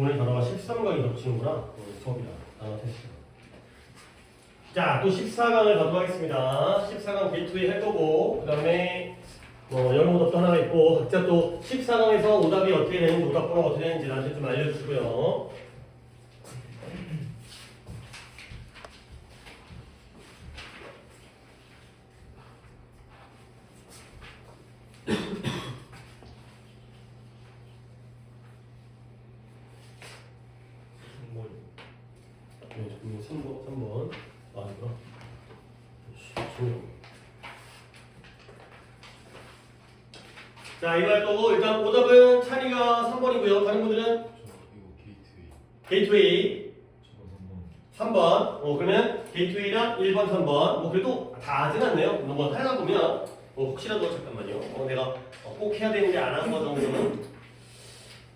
오늘 단어가 13강이 겹치는구나. 오늘 수업이다. 단어 테스트. 자, 또 14강을 가도록 하겠습니다. 14강 게이트웨이 할 거고, 그 다음에 영어 오답도 하나 있고, 각자 또 14강에서 오답이 어떻게 되는지, 오답 번호가 어떻게 되는지 나한테 좀 알려주시고요. 네, 3번. 아, 이거. 자, 이거 할 거고, 일단 오답은 찬이가 3번이고요. 다른 분들은? 게이트웨이. 3번. 그러면 게이트웨이랑 1번, 3번. 그래도 다 하진 않네요. 하다 보면, 혹시라도 잠깐만요. 내가 꼭 해야 되는데 안 한 거 정도는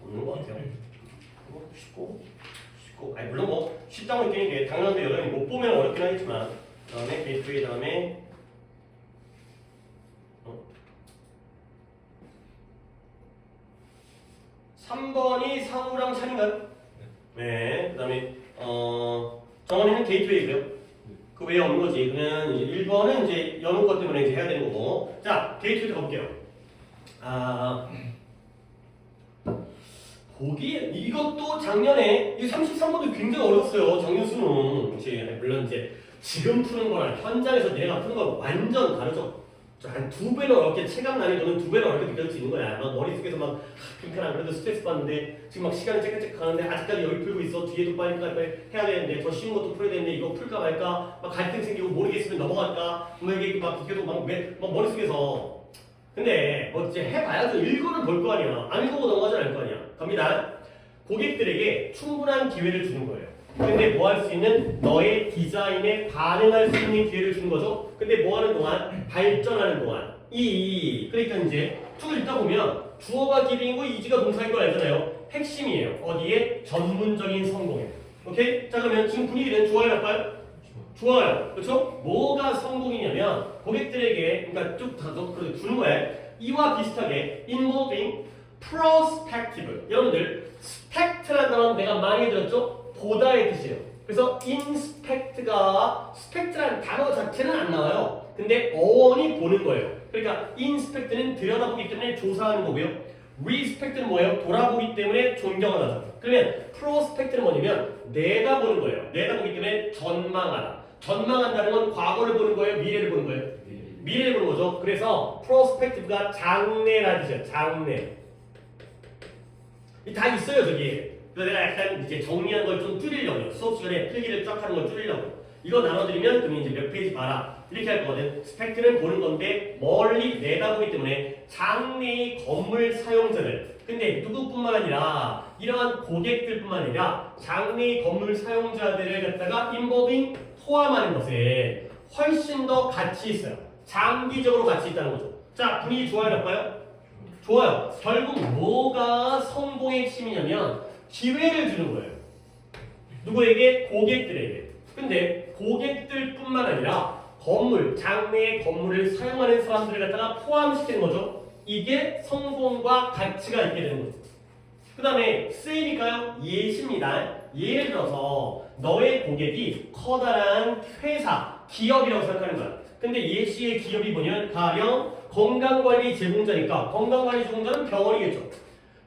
없는 것 같아요. 쉽고. 아니, 물론 쉽다고 느끼는 게 당연한데 여러분이 못 보면 어렵긴 하겠지만, 그 다음에 게이트웨이 다음에 3번이 상우랑 찬인가요? 네. 그 다음에 정원이는 게이트웨이고요. 그 외에 없는 거지. 그러면 이제 1번은 이제 여는 것 때문에 이제 해야 되는 거고. 자, 게이트웨이 가볼게요. 보기 이것도 작년에 이 33번도 굉장히 어렵어요. 작년 수능. 이제 물론 이제 지금 푸는 거랑 현장에서 내가 푸는 거랑 완전 다르죠. 한 2배는 어렵게 체감 난이도는 2배는 어렵게 느껴질 수 있는 거야. 막 머릿속에서 막 핑크랑 그래도 스트레스 받는데 지금 막 시간이 째깍째깍 가는데 아직까지 여기 풀고 있어. 뒤에도 빨리 해야 되는데 더 쉬운 것도 풀어야 되는데 이거 풀까 말까 막 갈등 생기고 모르겠으면 넘어갈까 뭐 이게 막 이게도 막 머릿속에서 근데 이제 해봐야죠. 읽어는 볼 거 아니야. 안 읽어보고 넘어가지 않을 거 아니야. 갑니다. 고객들에게 충분한 기회를 주는 거예요. 근데 뭐 할 수 있는 너의 디자인에 반응할 수 있는 기회를 주는 거죠. 근데 뭐 하는 동안? 발전하는 동안. 그러니까 이제 쭉 읽다 보면 주어가 기능이고 이지가 동사인 걸 알잖아요. 핵심이에요. 어디에? 전문적인 성공에. 오케이? 자, 그러면 지금 분위기는 좋아요, 나빠요? 좋아요. 그렇죠? 뭐가 성공이냐면 고객들에게 그러니까 쭉 다 주는 거예요. 이와 비슷하게 involving prospective. 여러분들 spect라는 단어는 내가 많이 들었죠? 보다의 뜻이에요. 그래서 inspect가 spect라는 단어 자체는 안 나와요. 근데 어원이 보는 거예요. 그러니까 inspect는 들여다보기 때문에 조사하는 거고요. respect는 뭐예요? 돌아보기 때문에 존경하다. 그러면 prospect는 뭐냐면 내다보는 거예요. 내다보기 때문에 전망하다. 전망한다는 건 과거를 보는 거예요? 미래를 보는 거예요? 미래를 보는 거죠. 그래서 prospective가 장래라는 뜻이에요. 장래. 다 있어요, 저기. 그래서 내가 약간 이제 정리한 걸 좀 줄이려고요. 수업 시간에 필기를 쫙 하는 걸 줄이려고. 이거 나눠드리면 그러면 이제 몇 페이지 봐라. 이렇게 할 거거든. 스펙트는 보는 건데 멀리 내다보기 때문에 장래의 건물 사용자들. 근데 누구뿐만 아니라 이러한 고객들뿐만 아니라 장래의 건물 사용자들을 갖다가 involving 포함하는 것에 훨씬 더 가치 있어요. 장기적으로 가치 있다는 거죠. 자, 분위기 좋아요, 나빠요? 좋아요. 결국 뭐가 성공의 핵심이냐면 기회를 주는 거예요. 누구에게? 고객들에게. 근데 고객들뿐만 아니라 건물, 장래의 건물을 사용하는 사람들을 갖다가 포함시키는 거죠. 이게 성공과 가치가 있게 되는 거죠. 그 다음에 쓰이니까요. 예시입니다. 예를 들어서 너의 고객이 커다란 회사, 기업이라고 생각하는 거야. 근데 예시의 기업이 뭐냐면 가령 건강관리 제공자니까 건강관리 제공자는 병원이겠죠.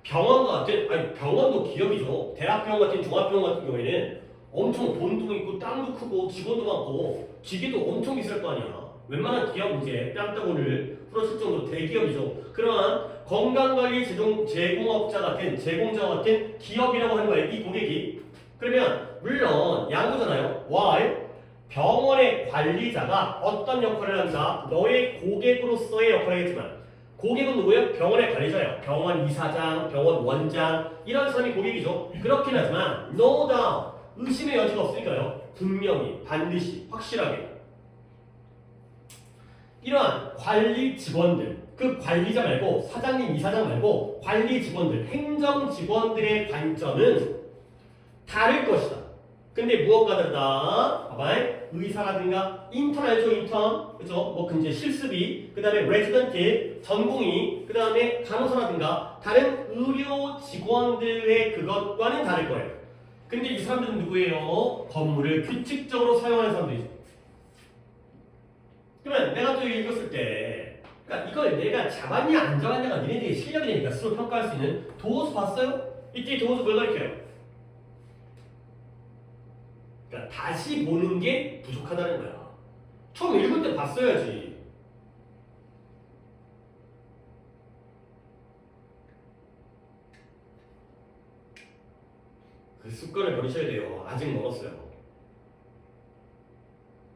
병원과 같은, 아니 병원도 기업이죠. 대학병원 같은 종합병원 같은 경우에는 엄청 돈도 있고 땅도 크고 직원도 많고 기계도 엄청 비쌀 거 아니야. 웬만한 기업 이제 뺨따구를 풀었을 정도로 대기업이죠. 그러한 건강관리 제공업자 같은 제공자 같은 기업이라고 하는 거예요. 이 고객이. 그러면 물론 양보잖아요. Why? 병원의 관리자가 어떤 역할을 한다? 너의 고객으로서의 역할을 하겠지만 고객은 누구예요? 병원의 관리자예요. 병원 이사장, 병원 원장 이런 사람이 고객이죠. 그렇긴 하지만 no doubt 의심의 여지가 없으니까요. 분명히 반드시 확실하게 이러한 관리 직원들 그 관리자 말고 사장님, 이사장 말고 관리 직원들, 행정 직원들의 관점은 다를 것이다. 근데 무엇과 다르다? 봐봐요. 의사라든가 인턴 알죠? 인턴. 그죠? 뭐 이제 실습이, 그 다음에 레지던트, 전공의, 그 다음에 간호사라든가 다른 의료 직원들의 그것과는 다를 거예요. 근데 이 사람들은 누구예요? 건물을 규칙적으로 사용하는 사람들이죠. 그러면 내가 또 읽었을 때, 그러니까 이걸 내가 잡았냐 안 잡았냐가 니네들의 실력이 되니까 스스로 평가할 수 있는 도어수 봤어요? 이때 도어수 뭘 가르쳐요? 그러니까 다시 보는 게 부족하다는 거야. 처음 읽을 때 봤어야지. 그 습관을 버리셔야 돼요. 아직 멀었어요.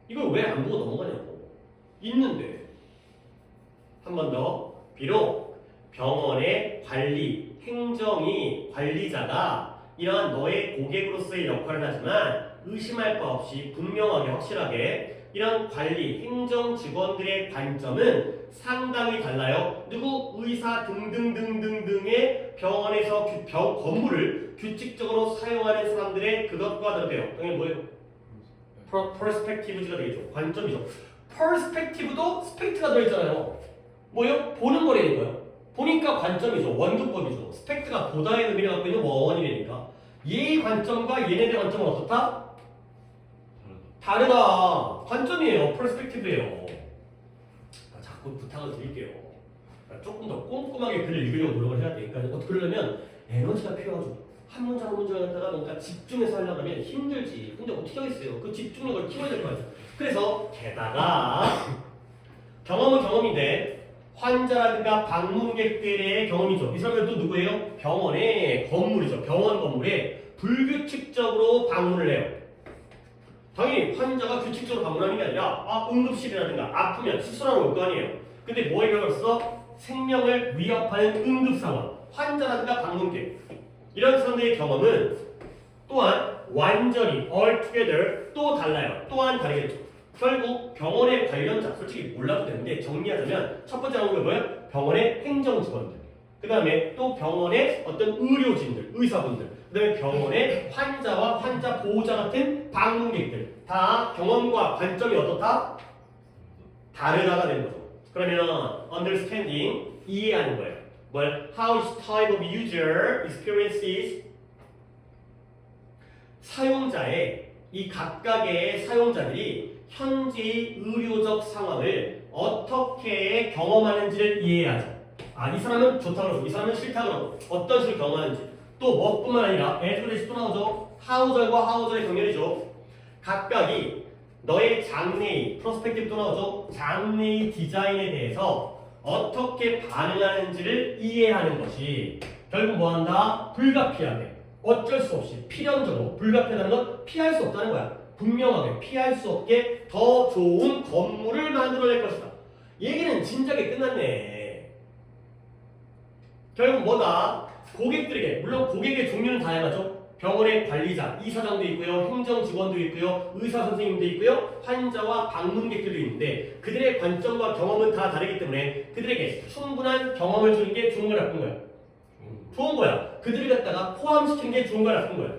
이걸 왜 안 보고 넘어가냐고. 있는데. 한 번 더. 비록 병원의 관리, 행정이 관리자가 이러한 너의 고객으로서의 역할을 하지만 의심할 바 없이 분명하게 확실하게 이런 관리, 행정 직원들의 관점은 상당히 달라요. 누구? 의사 등등등등등의 병원에서 건물을 규칙적으로 사용하는 사람들의 그것과 다르대요. 당연히 뭐예요? 퍼스펙티브가 되겠죠. 관점이죠. 퍼스펙티브도 스펙트가 들어있잖아요. 뭐예요? 보는 거라는 거예요. 보니까 관점이죠. 원근법이죠. 스펙트가 보다의 의미를 갖고 있는 원이니까. 얘의 관점과 얘네들 관점은 어떻다? 다르다. 관점이에요. 퍼스펙티브예요. 자꾸 부탁을 드릴게요. 조금 더 꼼꼼하게 글을 읽으려고 노력을 해야 되니까 그러려면 에너지가 필요하죠. 한 문장 한 문장을 갖다가 뭔가 집중해서 하려고 하면 힘들지. 근데 어떻게 하겠어요? 그 집중력을 키워야 될 거 아니에요. 그래서 게다가 경험은 경험인데 환자라든가 방문객들의 경험이죠. 이 사람들도 누구예요? 병원의 건물이죠. 병원 건물에 불규칙적으로 방문을 해요. 당연히 환자가 규칙적으로 방문하는 게 아니라 응급실이라든가 아프면 수술하러 올 거 아니에요. 근데 뭐에 걸렸어? 생명을 위협하는 응급 상황. 환자라든가 방문객. 이런 사람들의 경험은 또한 완전히 altogether 또 달라요. 또한 다르겠죠. 결국 병원의 관련자, 솔직히 몰라도 되는데 정리하자면 첫 번째 나오는 게 뭐예요? 병원의 행정직원들. 그 다음에 또 병원의 어떤 의료진들, 의사분들. 그 다음에 병원의 환자와 환자 보호자 같은 방문객들. 다 경험과 관점이 어떻다? 다르다가 되는 거죠. 그러면 understanding, 이해하는 거예요. 뭘? How each type of user experiences 사용자의 이 각각의 사용자들이 현재의 의료적 상황을 어떻게 경험하는지를 이해하죠. 이 사람은 좋다 그러고 이 사람은 싫다 그러고 어떤 식으로 경험하는지 또 뭐뿐만 아니라 에즈레시 또 나오죠. 하우절과 하우절의 경렬이죠. 각각이 너의 장래의 프로스펙티브 또 나오죠. 장래의 디자인에 대해서 어떻게 반응하는지를 이해하는 것이 결국 뭐한다? 불가피하게 어쩔 수 없이 필연적으로 불가피하다는 건 피할 수 없다는 거야. 분명하게 피할 수 없게 더 좋은 건물을 만들어낼 것이다. 얘기는 진작에 끝났네. 결국 뭐다? 고객들에게, 물론 고객의 종류는 다양하죠. 병원의 관리자, 이사장도 있고요, 행정직원도 있고요, 의사 선생님도 있고요, 환자와 방문객들도 있는데 그들의 관점과 경험은 다 다르기 때문에 그들에게 충분한 경험을 주는 게 좋은 거야, 나쁜 거야? 좋은 거야. 그들을 갖다가 포함시키는 게 좋은 거야, 나쁜 거야?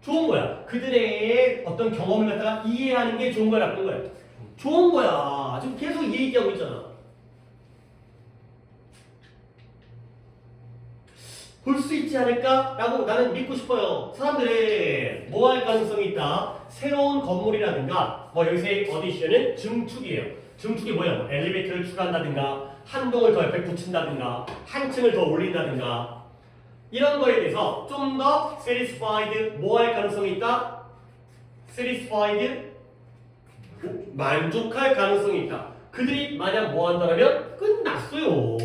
좋은 거야. 그들의 어떤 경험을 갖다가 이해하는 게 좋은 거야, 나쁜 거야? 좋은 거야. 지금 계속 이 얘기하고 있잖아. 볼 수 있지 않을까라고 나는 믿고 싶어요. 사람들은 뭐 할 가능성이 있다. 새로운 건물이라든가 여기서의 어디션은 증축이에요. 증축이 뭐야? 엘리베이터를 추가한다든가 한 동을 더 옆에 붙인다든가 한 층을 더 올린다든가 이런 거에 대해서 좀 더 satisfied 뭐 할 가능성이 있다? satisfied 만족할 가능성이 있다. 그들이 만약 뭐 한다면 끝났어요.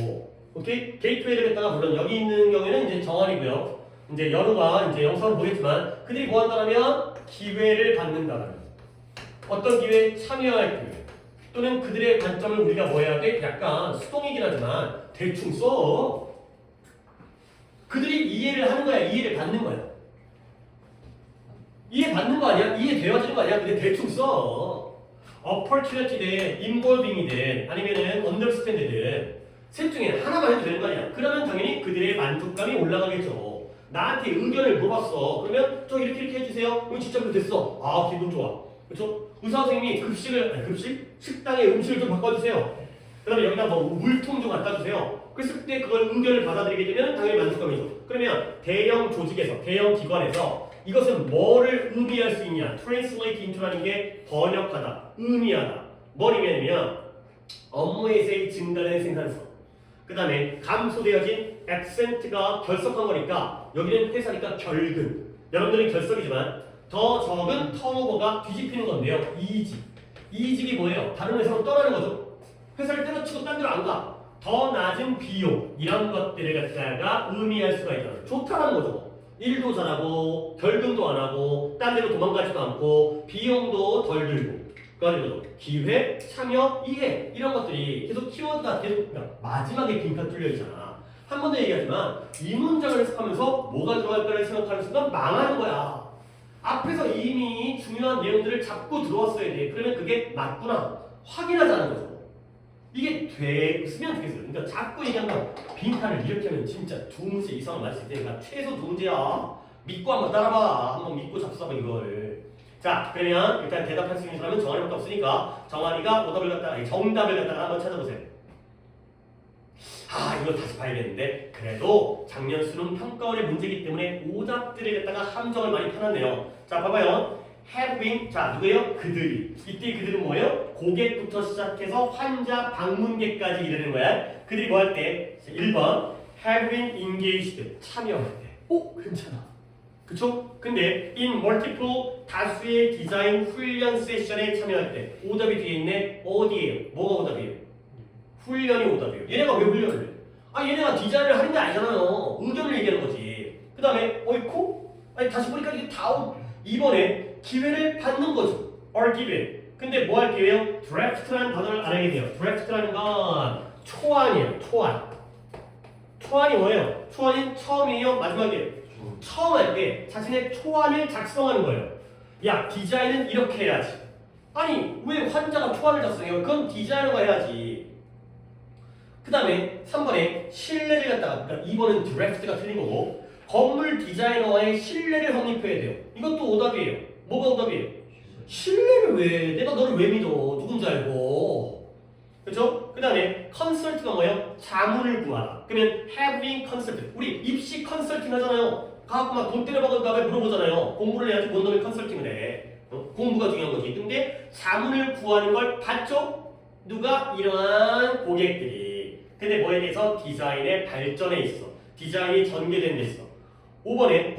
오케이? 게이트웨이를 했다가 물론 여기 있는 경우에는 이제 정원이고요. 이제 연우가 이제 영상을 보겠지만 그들이 뭐 한다면 기회를 받는다라는 어떤 기회에 참여할 기회 또는 그들의 관점을 우리가 뭐 해야 돼? 약간 수동이긴 하지만 대충 써. 그들이 이해를 하는 거야? 이해를 받는 거야? 이해받는 거 아니야? 이해되어지는 거 아니야? 근데 대충 써. opportunity든 involving이든 아니면은 understand든 셋 중에 하나만 해도 되는 거 아니야? 그러면 당연히 그들의 만족감이 올라가겠죠. 나한테 의견을 물어봤어. 그러면 저 이렇게 해주세요. 그럼 진짜 그렇게 됐어. 기분 좋아. 그렇죠? 의사 선생님이 식당에 음식을 좀 바꿔주세요. 그 다음에 여기다 뭐 물통 좀 갖다 주세요. 그랬을 때 그걸 의견을 받아들이게 되면 당연히 만족감이죠. 그러면 대형 조직에서, 대형 기관에서 이것은 뭐를 의미할 수 있냐? translate into라는 게 번역하다, 의미하다. 뭘 의미하냐면 업무에서의 증가된 생산성. 그 다음에 감소되어진 액센트가 결석한 거니까 여기는 회사니까 결근. 여러분들은 결석이지만 더 적은 턴오버가 뒤집히는 건데요. 이직이 뭐예요? 다른 회사로 떠나는 거죠. 회사를 때려치고 딴 데로 안 가. 더 낮은 비용 이런 것들을 갖다가 의미할 수가 있잖아요. 좋다는 거죠. 일도 잘하고 결근도 안 하고 딴 데로 도망가지도 않고 비용도 덜 들고 그래가지고 기회, 참여, 이해 이런 것들이 계속 키워드가 계속 그러니까 마지막에 빈칸 뚫려 있잖아. 한 번 더 얘기하지만 이 문장을 해석하면서 뭐가 들어갈까를 생각하는 순간 망하는 거야. 앞에서 이미 중요한 내용들을 잡고 들어왔어야 돼. 그러면 그게 맞구나 확인하자는 거죠. 이게 됐으면 좋겠어요. 그러니까 자꾸 얘기하면 빈칸을 이렇게 하면 진짜 두 문제 이상을 맞을 테니까 최소 두 문제야. 믿고 한번 따라봐. 한번 믿고 잡숴봐 이걸. 자 그러면 일단 대답할 수 있는 사람은 정한이밖에 없으니까 정한이가 정답을 갖다가 한번 찾아보세요. 이거 다시 봐야겠는데 그래도 작년 수능 평가원의 문제이기 때문에 오답들을 갖다가 함정을 많이 파놨네요. 자 봐봐요. have been 자 누구예요? 그들이. 이때 그들은 뭐예요? 고객부터 시작해서 환자 방문객까지 이르는 거야. 그들이 뭐 할 때? 1번 have been engaged 참여할 때. 괜찮아. 그쵸? 근데 in multiple 다수의 디자인 훈련 세션에 참여할 때 오답이 뒤에 있네. 어디에요? 뭐가 오답이에요? 훈련이 오답이에요. 얘네가 왜 훈련을 해? 얘네가 디자인을 하는 게 아니잖아요. 의견을 얘기하는 거지. 그 다음에 어이코? 다시 보니까 이게 다 이번에 기회를 받는 거죠. are given. 근데 뭐 할 기회요? draft라는 단어를 알아야 돼요. draft라는 건 초안이에요. 초안이 뭐예요? 초안이 처음이에요? 마지막이에요? 처음 할 때 자신의 초안을 작성하는 거예요. 야 디자인은 이렇게 해야지. 왜 환자가 초안을 작성해요? 그건 디자이너가 해야지. 그 다음에 3번에 신뢰를 갖다가 그러니까 2번은 드래프트가 틀린 거고 건물 디자이너와의 신뢰를 성립해야 돼요. 이것도 오답이에요. 뭐가 오답이에요? 신뢰를 왜? 내가 너를 왜 믿어? 누군지 알고. 그렇죠? 그 다음에 컨설트가 뭐예요? 자문을 구하라. 그러면 having consult. 우리 입시 컨설팅 하잖아요. 가갖고 막 돈 때려박은 다음에 물어보잖아요. 공부를 해야지 뭔 놈이 컨설팅을 해. 공부가 중요한 거지. 근데 자문을 구하는 걸 봤죠? 누가? 이러한 고객들이. 근데 뭐에 대해서? 디자인의 발전에 있어. 디자인이 전개된 데 있어. 5번에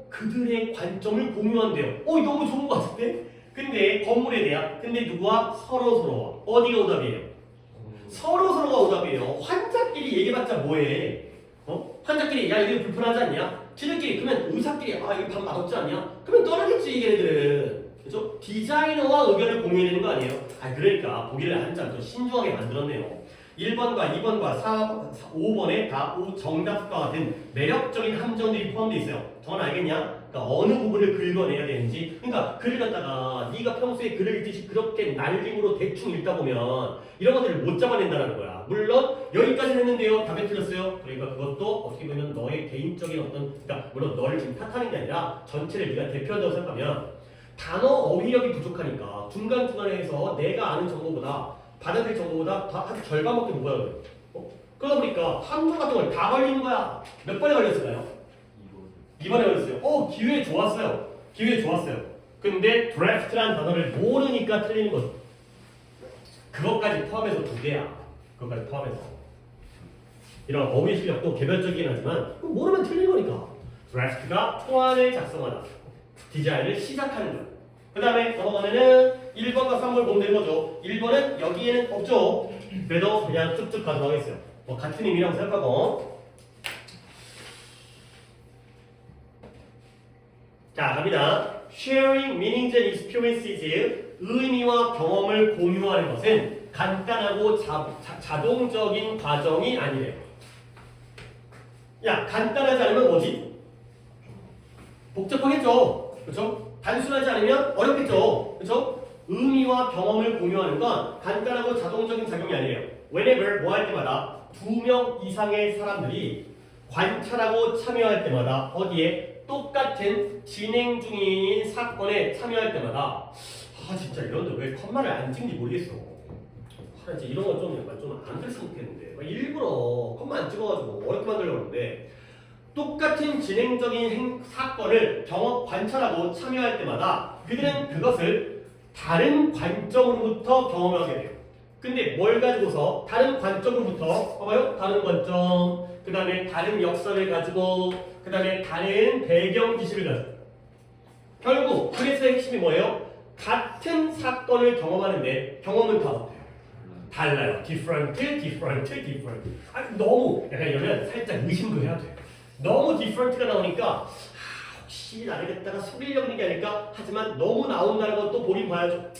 그들의 관점을 공유한대요. 너무 좋은 것 같은데? 근데 건물에 대한 근데 누구와? 서로서로와. 어디가 오답이에요? 서로서로가 오답이에요. 환자끼리 얘기해봤자 뭐해? 환자끼리 야 이게 불편하지 않냐? 지들끼리 그러면 의사끼리 이거 밥 맛없지 않냐? 그러면 떠나겠지 얘네들은. 그죠? 디자이너와 의견을 공유해야 되는 거 아니에요? 그러니까 보기를 한 장 더 신중하게 만들었네요. 1번과 2번과 5번에 다 정답과 같은 매력적인 함정들이 포함되어 있어요. 정원 알겠냐? 그러니까 어느 부분을 긁어내야 되는지. 그러니까 글을 갖다가 네가 평소에 글을 읽듯이 그렇게 날림으로 대충 읽다 보면 이런 것들을 못 잡아낸다는 거야. 물론 여기까지는 했는데요. 답이 틀렸어요. 그러니까 그것도 어떻게 보면 너의 개인적인 그러니까 물론 너를 지금 탓하는 게 아니라 전체를 네가 대표한다고 생각하면 단어 어휘력이 부족하니까 중간중간에 해서 내가 아는 정보보다 받아들일 정보보다 한 절반밖에 못 알아요. 그러다 보니까 함정 같은 걸 다 걸리는 거야. 몇 번에 걸렸을까요? 2번에 걸렸어요. 기회 좋았어요. 근데 draft라는 단어를 모르니까 틀리는 거죠. 그것까지 포함해서 2개야. 그것까지 포함해서. 이런 어휘 실력도 개별적이긴 하지만 모르면 틀린 거니까. draft가 초안을 작성하다. 디자인을 시작하는 거야. 그 다음에 넘어가면은 1번과 3번을 보면 되는 거죠. 1번은 여기에는 없죠. 그래도 그냥 쭉쭉 가져가겠어요. 같은 의미라고 생각하고. 자, 갑니다. Sharing meanings and experiences. 의미와 경험을 공유하는 것은 간단하고 자동적인 과정이 아니래요. 야, 간단하지 않으면 뭐지? 복잡하겠죠. 그렇죠? 단순하지 않으면 어렵겠죠. 그렇죠? 의미와 경험을 공유하는 건 간단하고 자동적인 작용이 아니에요. Whenever 뭐 할 때마다 2명 이상의 사람들이 관찰하고 참여할 때마다 어디에 똑같은 진행 중인 사건에 참여할 때마다 아 진짜 이런데 왜 컴마를 안 찍는지 모르겠어. 아 이제 이런 거좀 약간 좀 안 그랬으면 좋겠는데 일부러 컴마 안 찍어가지고 어렵게 만들려고 하는데 똑같은 진행적인 사건을 경험 관찰하고 참여할 때마다 그들은 그것을 다른 관점으로부터 경험하게 돼요. 근데 뭘 가지고서 다른 관점으로부터 봐봐요. 다른 관점, 그 다음에 다른 역사를 가지고, 그 다음에 다른 배경 지식을 가지고. 결국 그래서의 핵심이 뭐예요? 같은 사건을 경험하는데 경험은 다 어때요? 달라요. different. 너무 약간 이러면 살짝 의심도 해야 돼. 너무 different가 나오니까 혹시 나를 갖다가 속이려고 하는 게 아닐까? 하지만 너무 나온다는 것도 보긴 봐야죠.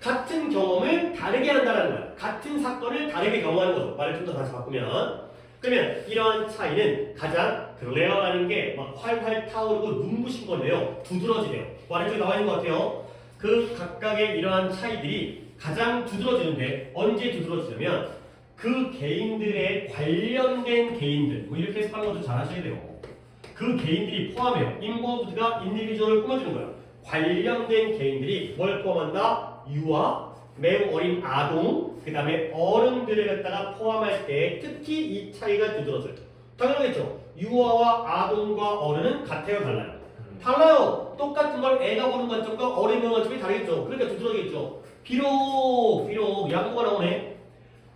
같은 경험을 다르게 한다는 거야. 같은 사건을 다르게 경험하는 거죠. 말을 좀 더 다시 바꾸면. 그러면 이러한 차이는 가장 글레어라는 게 막 활활 타오르고 눈부신 건데요. 두드러지네요. 아래쪽에 나와 있는 것 같아요. 그 각각의 이러한 차이들이 가장 두드러지는데 언제 두드러지냐면 그 개인들의 관련된 개인들 뭐 이렇게 해석하는 것도 잘 하셔야 돼요. 그 개인들이 포함해요. 인볼브드가 인디비주얼을 꾸며주는 거야. 관련된 개인들이 뭘 포함한다? 유아, 매우 어린 아동, 그 다음에 어른들을 갖다가 포함할 때 특히 이 차이가 두드러져요. 당연하겠죠. 유아와 아동과 어른은 같아요, 달라요? 달라요. 똑같은 걸 애가 보는 관점과 어른이 보는 관점이 다르겠죠. 그러니까 두드러지겠죠. 비록 양보가 나오네.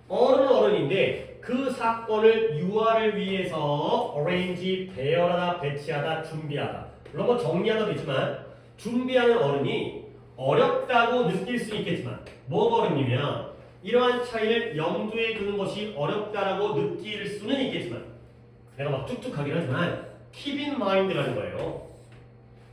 어른은 어른인데 그 사건을 유아를 위해서 arrange, 배열하다, 배치하다, 준비하다. 물론 뭐 정리하다 되지만 준비하는 어른이 어렵다고 느낄 수 있겠지만 뭐가 어렵냐면 이러한 차이를 염두에 두는 것이 어렵다라고 느낄 수는 있겠지만 내가 막 툭툭 하긴 하지만 keep in mind라는 거예요.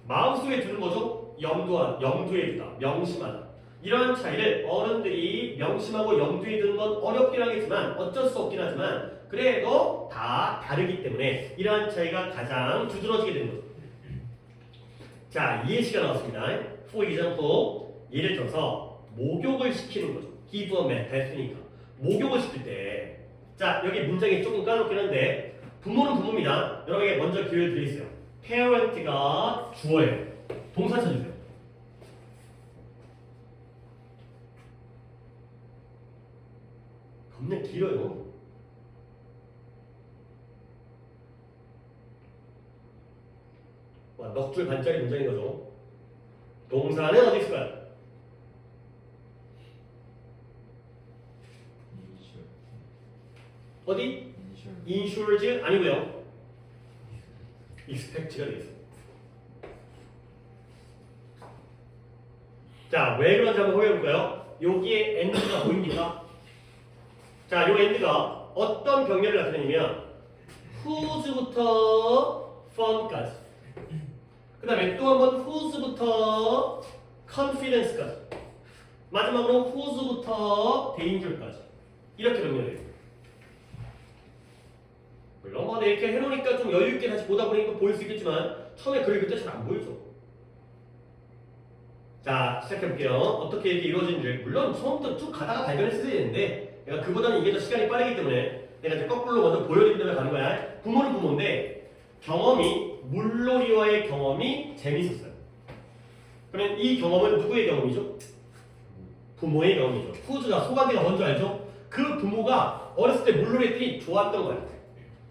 마음속에 두는 거죠. 염두에 두다, 명심하다. 이러한 차이를 어른들이 명심하고 염두에 두는 건 어렵긴 하겠지만 어쩔 수 없긴 하지만 그래도 다 다르기 때문에 이러한 차이가 가장 두드러지게 되는 거죠. 자, 예시가 나왔습니다. For example, 예를 들어서 목욕을 시키는 거죠. give a bath 했으니까 목욕을 시킬 때 자, 여기 문장이 조금 까놓긴 한데 부모는 부모입니다. 여러분에게 먼저 기회를 드리겠어요. parent가 주어예요. 동사 쳐주세요. 겁나 길어요. 와, 넉줄 반짜리 문장인 거죠. 동사는 어디 있을까요? 어디? insured 아니고요. expect가 되어 있어요. 자, 왜 그런지 한번 확인해볼까요? 여기에 and가 보입니까? 자, 요 and가 어떤 병렬을 나타내냐면 whose부터 fun까지 그 다음에 또 한 번 whose부터 confidence까지 마지막으로 whose부터 danger까지 이렇게 병렬해요. 물론 뭐 이렇게 해놓으니까 좀 여유있게 다시 보다 보니까 보일 수 있겠지만 처음에 글을 그때 잘 안 보이죠. 자, 시작해볼게요. 어떻게 이렇게 이루어지는지 물론 처음부터 쭉 가다가 발견했어야 되는데 내가 그보다는 이게 더 시간이 빠르기 때문에 내가 이제 거꾸로 먼저 보여드린 다음에 가는 거야. 부모는 부모인데 경험이 물놀이와의 경험이 재밌었어요. 그러면 이 경험은 누구의 경험이죠? 부모의 경험이죠. 후즈가 소가게가 뭔지 알죠? 그 부모가 어렸을 때 물놀이 했더니 좋았던 거야.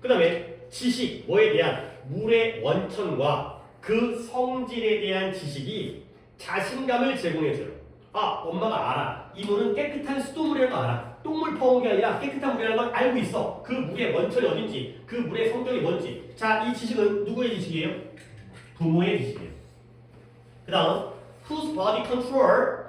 그 다음에 지식, 뭐에 대한 물의 원천과 그 성질에 대한 지식이 자신감을 제공해줘요. 아, 엄마가 알아. 이 물은 깨끗한 수돗물이라는 거 알아. 똥물 퍼온 게 아니라 깨끗한 물이라는 걸 알고 있어. 그 물의 원천이 어딘지, 그 물의 성격이 뭔지. 자, 이 지식은 누구의 지식이에요? 부모의 지식이에요. 그 다음, whose body control,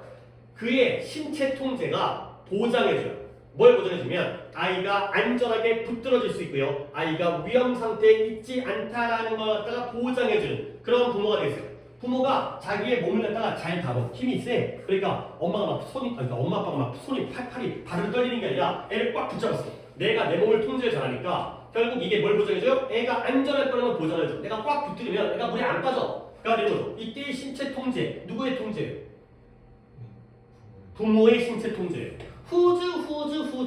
그의 신체 통제가 보장해줘요. 뭘 보장해주면 아이가 안전하게 붙들어질 수 있고요. 아이가 위험 상태에 있지 않다라는 걸 갖다가 보장해주는 그런 부모가 되겠어요. 부모가 자기의 몸을 갖다가 잘 다뤄. 힘이 세. 그러니까 엄마가 막 그러니까 엄마 아빠가 막 손이 팔이 바르르 떨리는 게 아니라 애를 꽉 붙잡았어. 내가 내 몸을 통제를 잘하니까 결국 이게 뭘 보장해줘요? 애가 안전할 거라는 걸 보장해줘. 내가 꽉 붙들면 애가 물에 안 빠져. 그러니까 되는 거죠. 이때의 신체 통제. 누구의 통제예요? 부모의 신체 통제예요. 후즈의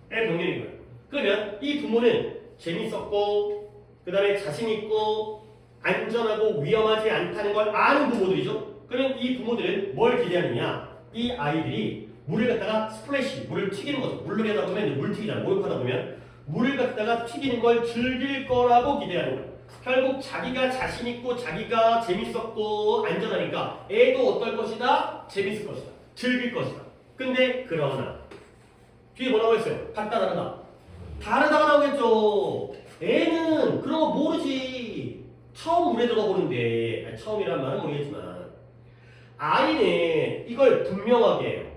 병렬인 거예요. 그러면 이 부모는 재밌었고 그 다음에 자신 있고 안전하고 위험하지 않다는 걸 아는 부모들이죠. 그러면 이 부모들은 뭘 기대하느냐? 이 아이들이 물을 갖다가 스플래시, 물을 튀기는 거죠. 물놀이 하다 보면 이제 물 튀기잖아. 목욕하다 보면 물을 갖다가 튀기는 걸 즐길 거라고 기대하는 거예요. 결국 자기가 자신 있고 자기가 재밌었고 안전하니까 애도 어떨 것이다? 재밌을 것이다. 즐길 것이다. 근데 그러나 뒤에 뭐라고 했어요? 같다 다르다. 다르다가 나오겠죠. 애는 그런 거 모르지. 처음 물에 들어가 보는데 처음이란 말은 모르겠지만 아이는 이걸 분명하게 해요.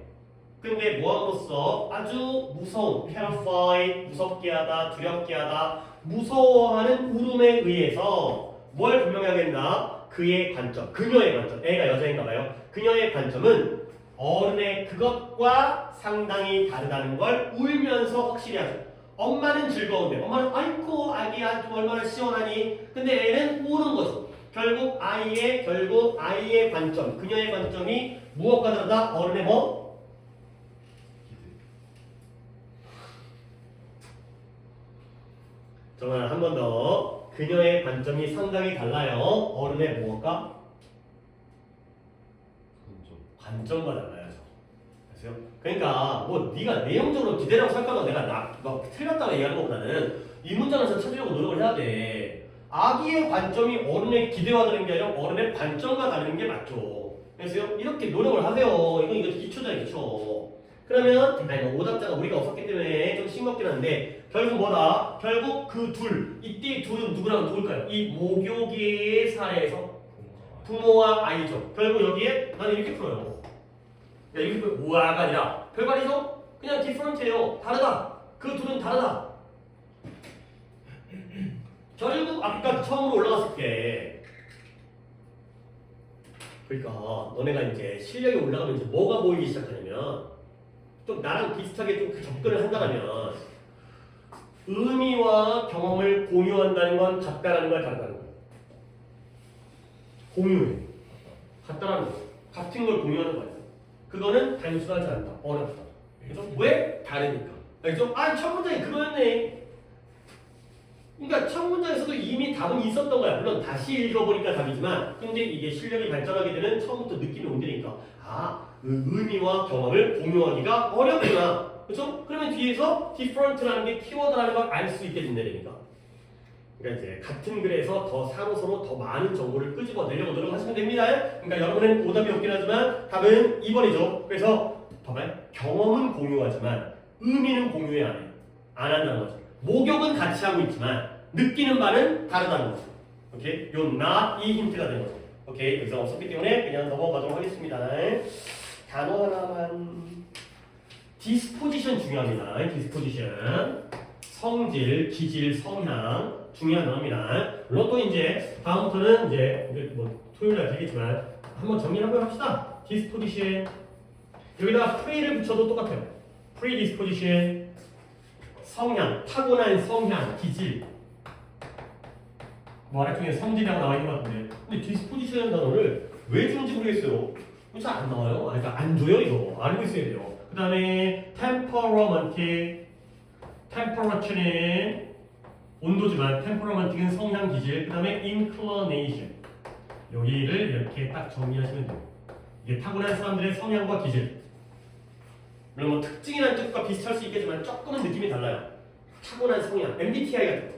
근데 뭐함으로써 아주 무서운, terrify, 무섭게 하다, 두렵게 하다, 무서워하는 울음에 의해서 뭘 분명하게 한다? 그의 관점, 그녀의 관점, 애가 여자인가 봐요. 그녀의 관점은 어른의 그것과 상당히 다르다는 걸 울면서 확실히 하죠. 엄마는 즐거운데, 엄마는 아이고 아기야 좀 얼마나 시원하니? 근데 애는 우는 거죠. 결국 아이의 관점, 그녀의 관점이 무엇과 다르다? 어른의 뭐? 정말 한 번 더. 그녀의 관점이 상당히 달라요. 어른의 무엇과? 관점과 달라요. 아세요? 그러니까 뭐 네가 내용적으로 기대라고 생각하고 내가 막 틀렸다고 얘기하는 것보다는 이 문장에서 찾으려고 노력을 해야 돼. 아기의 관점이 어른의 기대와 다른 게 아니라 어른의 관점과 다른 게 맞죠. 그래서 이렇게 노력을 하세요. 이거 기초잖아요, 기초. 그러면 오답자가 우리가 없었기 때문에 좀 싱겁긴 한데 결국 뭐다? 결국 그 둘, 이때 둘은 누구랑 누굴까요? 이 목욕의 사례에서 부모와 아이죠. 결국 여기에 나는 이렇게 풀어요. 야, 이게 우아가 아니라 별거 아니죠? 그냥 디퍼런트예요. 다르다. 그 둘은 다르다. 결국 아까 처음으로 올라갔을 때 그러니까 너네가 이제 실력이 올라가면 이제 뭐가 보이기 시작하냐면 좀 나랑 비슷하게 좀 접근을 한다면 의미와 경험을 공유한다는 건 같다라는 거야, 다르다는 거야. 공유해. 같다라는 거. 같은 걸 공유하는 거야. 그거는 단순하지 않다. 어렵다. 그래서 왜? 다르니까. 그래서 첫 문장이 그거였네. 그러니까 첫 문장에서도 이미 답은 있었던 거야. 물론 다시 읽어보니까 답이지만 근데 이게 실력이 발전하게 되는 처음부터 느낌이 온다니까 그 의미와 경험을 공유하기가 어렵구나. 그렇죠? 그러면 뒤에서 different라는 게 키워드라는 걸 알 수 있게 된다니까. 그러니까 이제 같은 글에서 더 서로 더 많은 정보를 끄집어내려고 노력하시면 됩니다. 그러니까 여러분은 오답이 없긴 하지만 답은 2번이죠. 그래서 봐봐요. 경험은 공유하지만 의미는 공유해 안 해요. 안 한다는 거죠. 목욕은 같이 하고 있지만 느끼는 바는 다르다는 거죠. 오케이? 요 not 이 힌트가 되는 거죠. 오케이? 여기서 없었기 때문에 그냥 넘어가도록 하겠습니다. 단어 하나만. 디스포지션 중요합니다. 디스포지션. 성질, 기질, 성향 중요한 단어입니다. 물론 또 이제 다음부터는 이제 뭐 토요일날 되겠지만 한번 정리 한번 합시다. 디스포지션. 여기다 pre를 붙여도 똑같아요. predisposition. 성향, 타고난 성향, 기질. 뭐 아래쪽에 성질이라고 나와 있는 것 같은데 근데 디스포지션이라는 단어를 왜 주는지 모르겠어요. 잘 안 나와요. 그러니까 안 줘요 이거. 알고 있어야 돼요. 그 다음에 temperament, temperature는 온도지만 temperament는 성향, 기질. 그 다음에 inclination. 여기를 이렇게 딱 정리하시면 돼요. 이게 타고난 사람들의 성향과 기질. 물론 뭐 특징이라는 뜻과 비슷할 수 있겠지만 조금은 느낌이 달라요. 타고난 성향, MBTI 같은 거.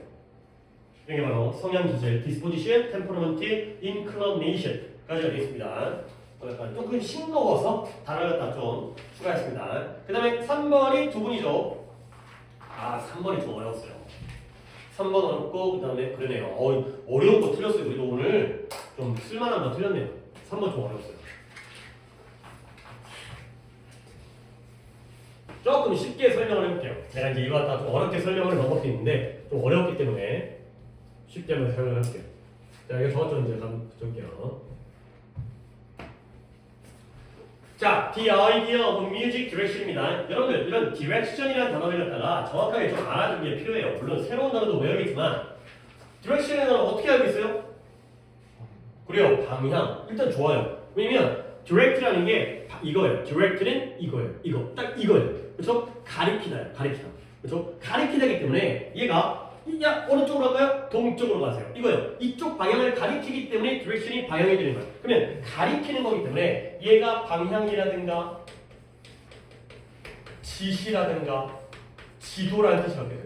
이게 바로 성향, 기질, disposition, temperament, inclination까지가 되겠습니다. 약간 조금 싱거워서 단어를 갖다 좀 추가했습니다. 그 다음에 3번이 두 분이죠. 3번이 좀 어려웠어요. 3번 어렵고 그 다음에 그러네요. 어려운 거 틀렸어요. 우리도 오늘 좀 쓸만한 거 틀렸네요. 3번 좀 어려웠어요. 조금 쉽게 설명을 해볼게요. 제가 이제 이거 갖다 좀 어렵게 설명을 넘어뜨리는데 좀 어렵기 때문에 쉽게 한번 설명을 할게요. 자, 이거 저것좀 이제 한번 붙여볼게요. 자, the idea of music direction입니다. 여러분들 이런 direction이라는 단어를 갖다가 정확하게 좀 알아두는 게 필요해요. 물론 새로운 단어도 외우겠지만 direction이라는 단어 어떻게 알고 있어요? 그래요, 방향. 일단 좋아요. 왜냐면 direct라는 게 이거예요. direct는 이거예요. 이거 딱 이거예요. 그렇죠? 가리키다. 그렇죠? 가리키다기 때문에 얘가 야 어느 쪽으로 갈까요? 동쪽으로 가세요. 이거요. 이쪽 방향을 가리키기 때문에 디렉션이 방향이 되는 거예요. 그러면 가리키는 거기 때문에 얘가 방향이라든가 지시라든가 지도라는 뜻이 갖게 돼요.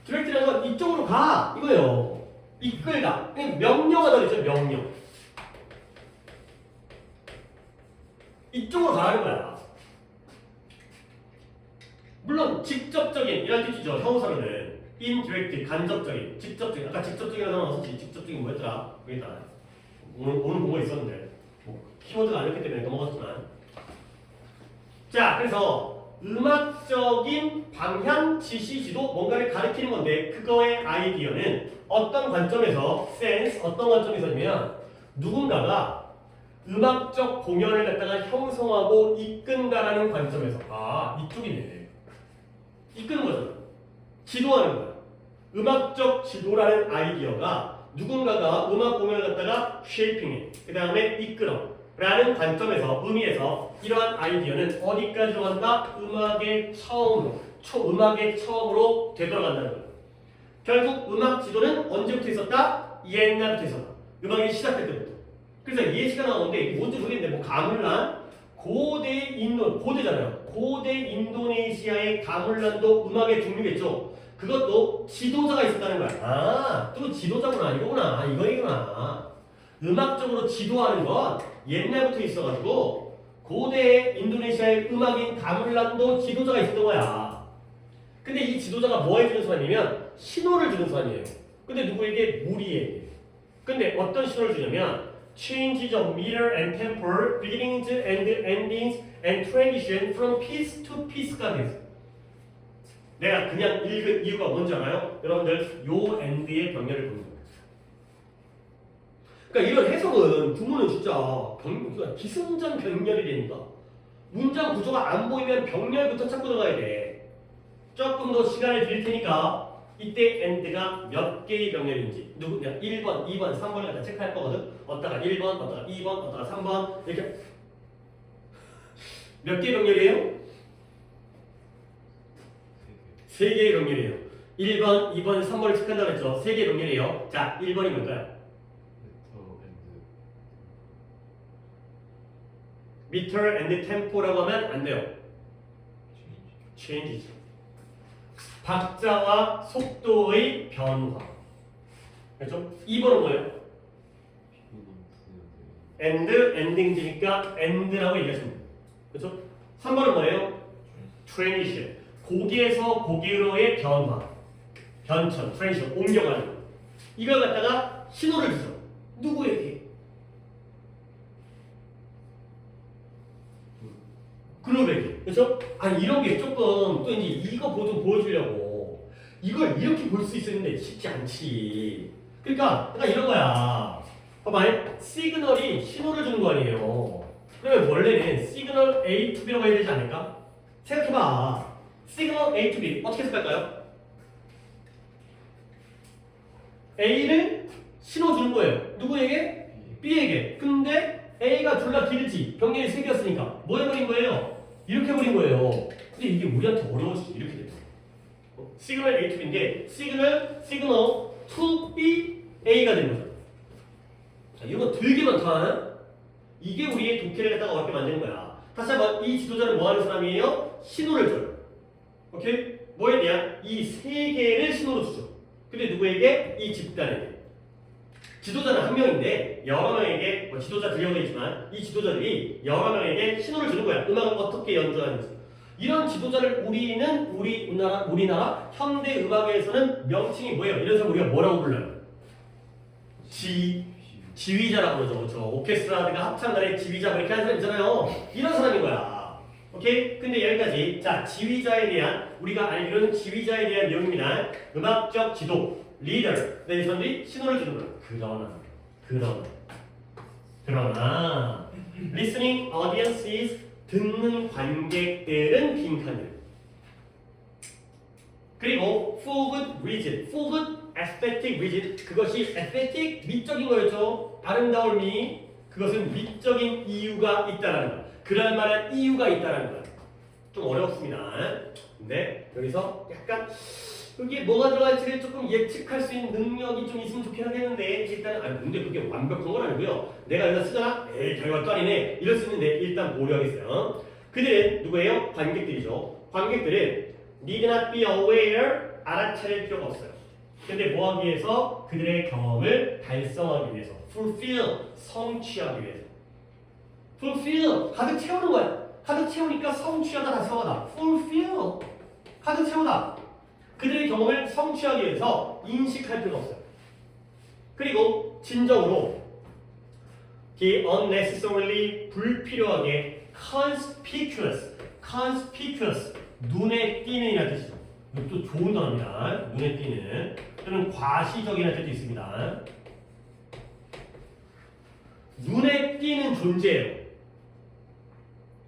디렉트라는 건 이쪽으로 가 이거예요. 이끌다. 명령하다 그랬죠. 명령. 이쪽으로 가라는 거야. 물론 직접적인 이런 뜻이죠. 형용사로는 indirect 간접적인, 직접적인. 아까 직접적이라는 단어 썼지. 직접적인 뭐였더라? 여기다 오늘 본 거 있었는데 뭐, 키워드가 아니었기 때문에 넘어갔지만. 자, 그래서 음악적인 방향, 지시, 지도 뭔가를 가리키는 건데 그거의 아이디어는 어떤 관점에서 sense 어떤 관점에서냐면 누군가가 음악적 공연을 갖다가 형성하고 이끈다라는 관점에서 이쪽이네. 이끄는 거잖아. 지도하는 거야. 음악적 지도라는 아이디어가 누군가가 음악 공연을 갖다가 쉐이핑해. 그 다음에 이끌어. 라는 관점에서, 의미에서 이러한 아이디어는 어디까지 간다? 음악의 처음으로, 음악의 처음으로 되돌아간다는 거야. 결국 음악 지도는 언제부터 있었다? 옛날부터 있었다. 음악이 시작될 때부터. 그래서 예시가 나오는데 이게 뭔지 모르겠는데 뭐 가물란 고대 고대잖아요. 고대 인도네시아의 가물란도 음악의 종류겠죠. 그것도 지도자가 있었다는 거야. 또 지도자구나 이거구나 이거구나. 음악적으로 지도하는 건 옛날부터 있어가지고 고대 인도네시아의 음악인 가물란도 지도자가 있었던 거야. 근데 이 지도자가 뭐 해주는 사람이면 신호를 주는 사람이에요. 근데 누구에게? 무리에게. 근데 어떤 신호를 주냐면 changes of meter and tempo, beginnings and endings and transition from piece to piece가 됐어. 내가 그냥 읽은 이유가 뭔지 알아요? 여러분들 요 end의 병렬을 보는 거예요. 그러니까 이런 해석은 부모는 진짜 기승전 병렬이 되니까 문장 구조가 안 보이면 병렬부터 찾고 들어가야 돼. 조금 더 시간을 드릴 테니까 이때 end가 몇 개의 병렬인지 1번, 2번, 3번을 갖다 체크할 거거든. 어디다가 1번, 어디다가 2번, 어디다가 3번 이렇게 몇 개의 병렬이에요? 3개의 병렬이에요. 1번, 2번, 3번을 체크한다고 했죠. 3개의 병렬이에요. 자, 1번이 뭘까요? meter and tempo라고 하면 안 돼요. change죠. 박자와 속도의 변화. 그렇죠? 2번은 뭐예요? and, ending이니까 and라고 얘기하시면 돼요. 그렇죠? 3번은 뭐예요? transition. 고기에서 고기로의 변화. 변천, transition, 옮겨가는 거. 이걸 갖다가 신호를 주죠. 누구에게? 그룹에게. 그렇죠? 아니 이런 게 조금 또 이제 이거 좀 보여주려고 이걸 이렇게 볼 수 있었는데 쉽지 않지. 그러니까 이런 거야. 봐봐, 시그널이 신호를 주는 거 아니에요. 그러면 원래는 시그널 A to B라고 해야 되지 않을까? 생각해봐. 시그널 A to B 어떻게 해석할까요? A를 신호 주는 거예요. 누구에게? B에게. 근데 A가 졸라 길지. 병렬이 3개였으니까 뭐 해버린 거예요? 이렇게 해버린 거예요. 근데 이게 우리한테 어려워지지. 이렇게 돼요. 시그널 A to B인데 시그널 to B A가 된 거죠. 자, 이거 되게 많다. 이게 우리의 독해를 갖다가 어렵게 만드는 거야. 다시 한번 이 지도자는 뭐 하는 사람이에요? 신호를 줘요. 오케이? 뭐에 대한? 이 3개를 신호로 주죠. 근데 누구에게? 이 집단에게. 지도자는 한 명인데 여러 명에게 지도자 들려오고 있지만 이 지도자들이 여러 명에게 신호를 주는 거야. 음악을 어떻게 연주하는지. 이런 지도자를 우리나라 현대 음악에서는 명칭이 뭐예요? 이런 사람 우리가 뭐라고 불러요? 지휘자라고 그러죠. 그렇죠? 오케스트라든가 합창단의 지휘자 이렇게 하는 사람 있잖아요. 이런 사람인 거야. 오케이? 근데 여기까지 자 지휘자에 대한 우리가 알기로는 지휘자에 대한 내용입니다. 음악적 지도 리더 이 사람들이 신호를 주는 거야. 그러나 listening audiences 듣는 관객들은 빈칸이에요. 그리고 for good reason, for good aesthetic reason 그것이 aesthetic 미적인 거였죠. 아름다울 미 그것은 미적인 이유가 있다라는 거. 그럴 만한 이유가 있다라는 거. 좀 어렵습니다. 근데 여기서 약간 여기에 뭐가 들어갈지를 조금 예측할 수 있는 능력이 좀 있으면 좋긴 하겠는데 일단은 근데 그게 완벽한 건 아니고요. 내가 여기다 쓰잖아? 에이 결과도 아니네 이럴 수 있는데 일단 보류하겠어요. 그들은 누구예요? 관객들이죠. 관객들은 need not be aware 알아차릴 필요가 없어요. 근데 뭐 하기 위해서? 그들의 경험을 달성하기 위해서 fulfill 성취하기 위해서 fulfill 가득 채우는 거야. 가득 채우니까 성취하다 달성하다 fulfill 가득 채우다. 그들의 경험을 성취하기 위해서 인식할 필요가 없어요. 그리고 진정으로 he unnecessarily 불필요하게 conspicuous 눈에 띄는이라는 뜻이죠. 이것도 좋은 단어입니다. 눈에 띄는 또는 과시적이라는 뜻도 있습니다. 눈에 띄는 존재예요.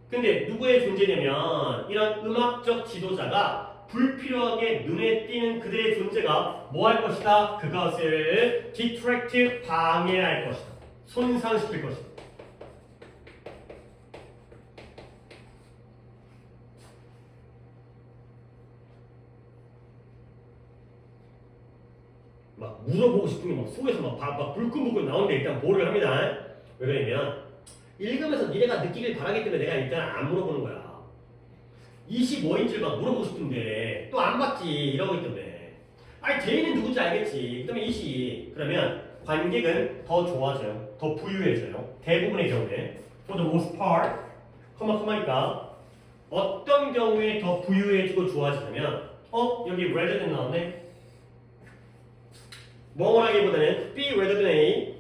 근데 누구의 존재냐면 이런 음악적 지도자가 불필요하게 눈에 띄는 그들의 존재가 뭐 할 것이다? 그것을 detract 방해할 것이다. 손상시킬 것이다. 막 물어보고 싶은 게 막 속에서 막 불끈불끈 나오는데 일단 뭐를 합니다. 왜 그러냐면 읽으면서 니네가 느끼길 바라기 때문에 내가 일단 안 물어보는 거야. 25인줄 막 물어보고 싶은데 또 안 받지 이러고 있기 때문에 아니 대인은 누군지 알겠지. 그 다음에 20 그러면 관객은 더 좋아져요. 더 부유해져요. 대부분의 경우에 for the most part 커마니까 어떤 경우에 더 부유해지고 좋아지냐면 여기 rather than 나왔네. 뭐라기보다는 be rather than a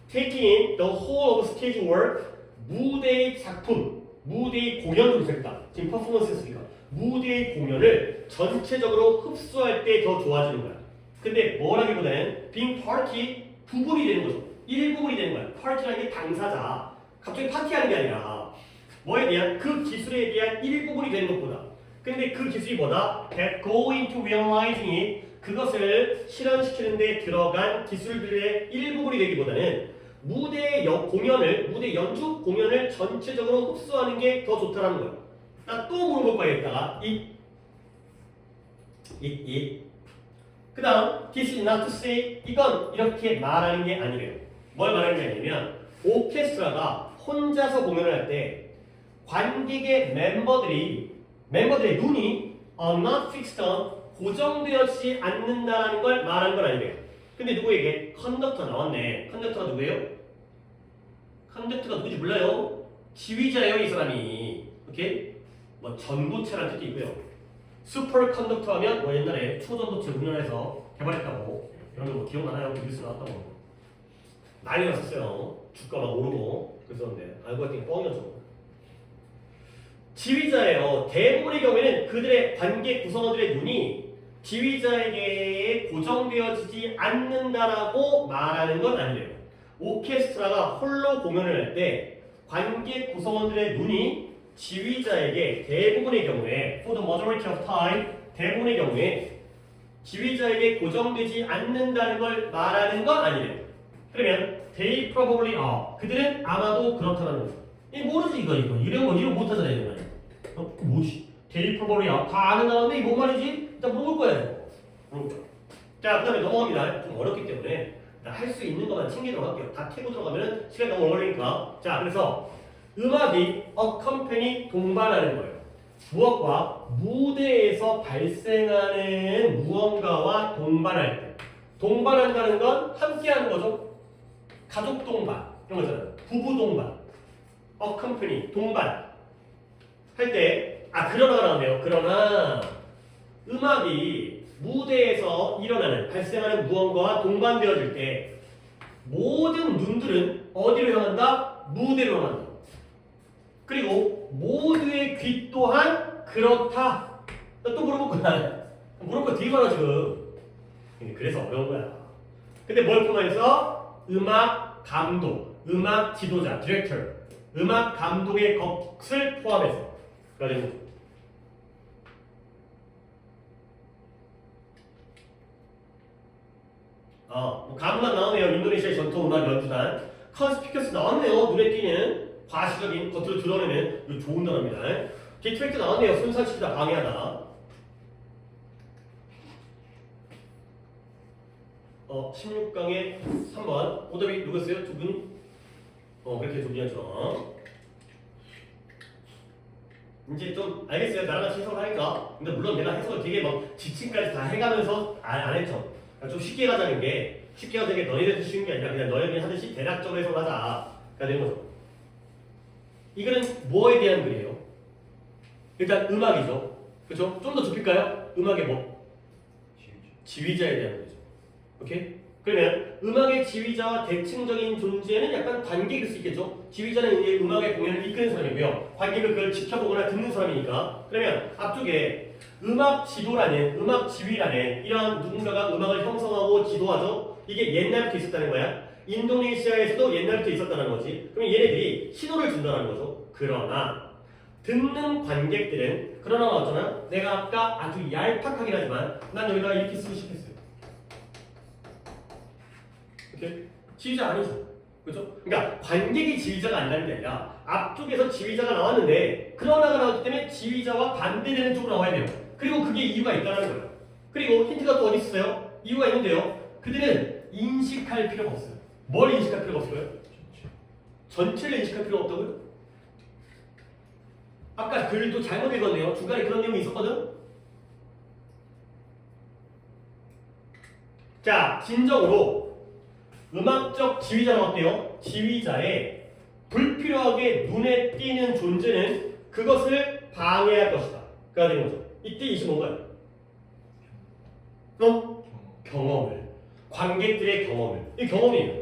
taking in the whole of stage work 무대의 작품 무대의 공연으로 됐다. 지금 퍼포먼스 했으니까 무대의 공연을 전체적으로 흡수할 때 더 좋아지는 거야. 근데 뭐라기보다는 being party 부분이 되는 거죠. 일부분이 되는 거야. party라는 게 당사자. 갑자기 파티하는 게 아니라 뭐에 대한 그 기술에 대한 일부분이 되는 것보다. 근데 그 기술이 뭐다? that go into realizing it 그것을 실현시키는 데 들어간 기술들의 일부분이 되기보다는 무대 연주 공연을 전체적으로 흡수하는 게 더 좋다라는 거예요. 나 또 물어볼 거야, 여기다가. 그 다음, this is not to say, 이건 이렇게 말하는 게 아니래요. 뭘 말하는 게 아니냐면, 오케스트라가 혼자서 공연을 할 때, 관객의 멤버들의 눈이 not fixed on, 고정되어지지 않는다는 걸 말하는 건 아니래요. 근데 누구에게? 컨덕터 나왔네. 컨덕터가 누구예요? 컨덕터가 누구지 몰라요? 지휘자예요, 이 사람이. 오케이? 뭐 전도체라는 뜻도 있고요. 슈퍼 컨덕터 하면 뭐 옛날에 초전도체 우리나라에서 개발했다고 이런 거 뭐 기억나나요? 뉴스 나왔다고 난리 났었어요. 주가 막 오르고 그랬었는데 알고 봤더니 뻥이었죠. 지휘자예요. 대부분의 경우에는 그들의 관객 구성원들의 눈이 지휘자에게 고정되어지지 않는다라고 말하는 건 아니래요. 오케스트라가 홀로 공연을 할 때 관객 구성원들의 눈이 지휘자에게 대부분의 경우에 for the majority of time 대부분의 경우에 지휘자에게 고정되지 않는다는 걸 말하는 건 아니래요. 그러면 they probably are 그들은 아마도 그렇다는 거죠. 모르지 이거 이런 거 이런 못하잖아 이런 거. 뭐지? they probably are 다 아는 다음에 이뭔 말이지? 일단 물어볼 거예요. 자 그다음에 넘어갑니다. 좀 어렵기 때문에 할 수 있는 것만 챙기도록 할게요. 다 캐고 들어가면 시간이 너무 오래 걸리니까. 자 그래서 음악이 accompany 동반하는 거예요. 무엇과? 무대에서 발생하는 무언가와 동반할 때. 동반한다는 건 함께하는 거죠. 가족 동반 이런 거잖아요. 부부 동반. accompany 동반 할 때 그러나가 나오네요. 그러나 음악이 무대에서 일어나는 발생하는 무언가와 동반되어질 때 모든 눈들은 어디로 향한다? 무대로 향한다. 그리고 모두의 귀 또한 그렇다. 또 물어볼 거야. 물어볼 거 되게 많아 지금. 그래서 어려운 거야. 근데 뭘 포함해서? 음악 감독, 음악 지도자, 디렉터, 음악 감독의 것을 포함해서. 그러니까 뭐 가문만 나오네요. 인도네시아의 전통 음악 연주단. 컨스피커스 나왔네요. 눈에 띄는 과시적인 겉으로 드러내는 좋은 단어입니다. 디트랙트 나왔네요. 손상시키다 방해하다. 16강에 3번 오답이 누구였어요? 두 분? 그렇게 두 분이었죠. 이제 좀 알겠어요. 나랑 같이 해석을 하니까. 근데 물론 내가 해석을 되게 막 지침까지 다 해가면서 안 했죠. 그러니까 좀 쉽게 가자는 게 쉽게 가자는 게 너희들한테 쉬운 게 아니라 그냥 너희들이 하듯이 대략적으로 해석을 하자가 되는 거죠. 이거는 뭐에 대한 글이에요? 일단 음악이죠. 그렇죠? 좀 더 좁힐까요? 음악의 뭐? 지휘자에 대한 거죠. 오케이? 그러면 음악의 지휘자와 대칭적인 존재는 약간 관객일 수 있겠죠? 지휘자는 이제 음악의 공연을 이끄는 사람이고요. 관객은 그걸 지켜보거나 듣는 사람이니까. 그러면 앞쪽에 음악 지도라는, 음악 지휘라는 이러한 누군가가 음악을 형성하고 지도하죠? 이게 옛날부터 있었다는 거야. 인도네시아에서도 옛날부터 있었다는 거지. 그럼 얘네들이 신호를 준다는 거죠. 그러나 듣는 관객들은 그러나 어쩌나 내가 아까 아주 얄팍하긴 하지만 난 여기다 이렇게 쓰고 싶었어요. 오케이? 지휘자 아니죠. 그렇죠? 그러니까 관객이 지휘자가 아니라는 게 아니라 앞쪽에서 지휘자가 나왔는데 그러나가 나왔기 때문에 지휘자와 반대되는 쪽으로 나와야 돼요. 그리고 그게 이유가 있다는 거예요. 그리고 힌트가 또 어디 있어요? 이유가 있는데요. 그들은 인식할 필요가 없어요. 뭘 인식할 필요가 없어요? 전체를 인식할 필요가 없다고요? 아까 글도 잘못 읽었네요. 중간에 그런 내용이 있었거든? 자, 진정으로 음악적 지휘자는 어때요? 지휘자의 불필요하게 눈에 띄는 존재는 그것을 방해할 것이다. 그가 되는 거죠. 이때 이시 뭔가요? 경험을. 관객들의 경험을. 이 경험이에요.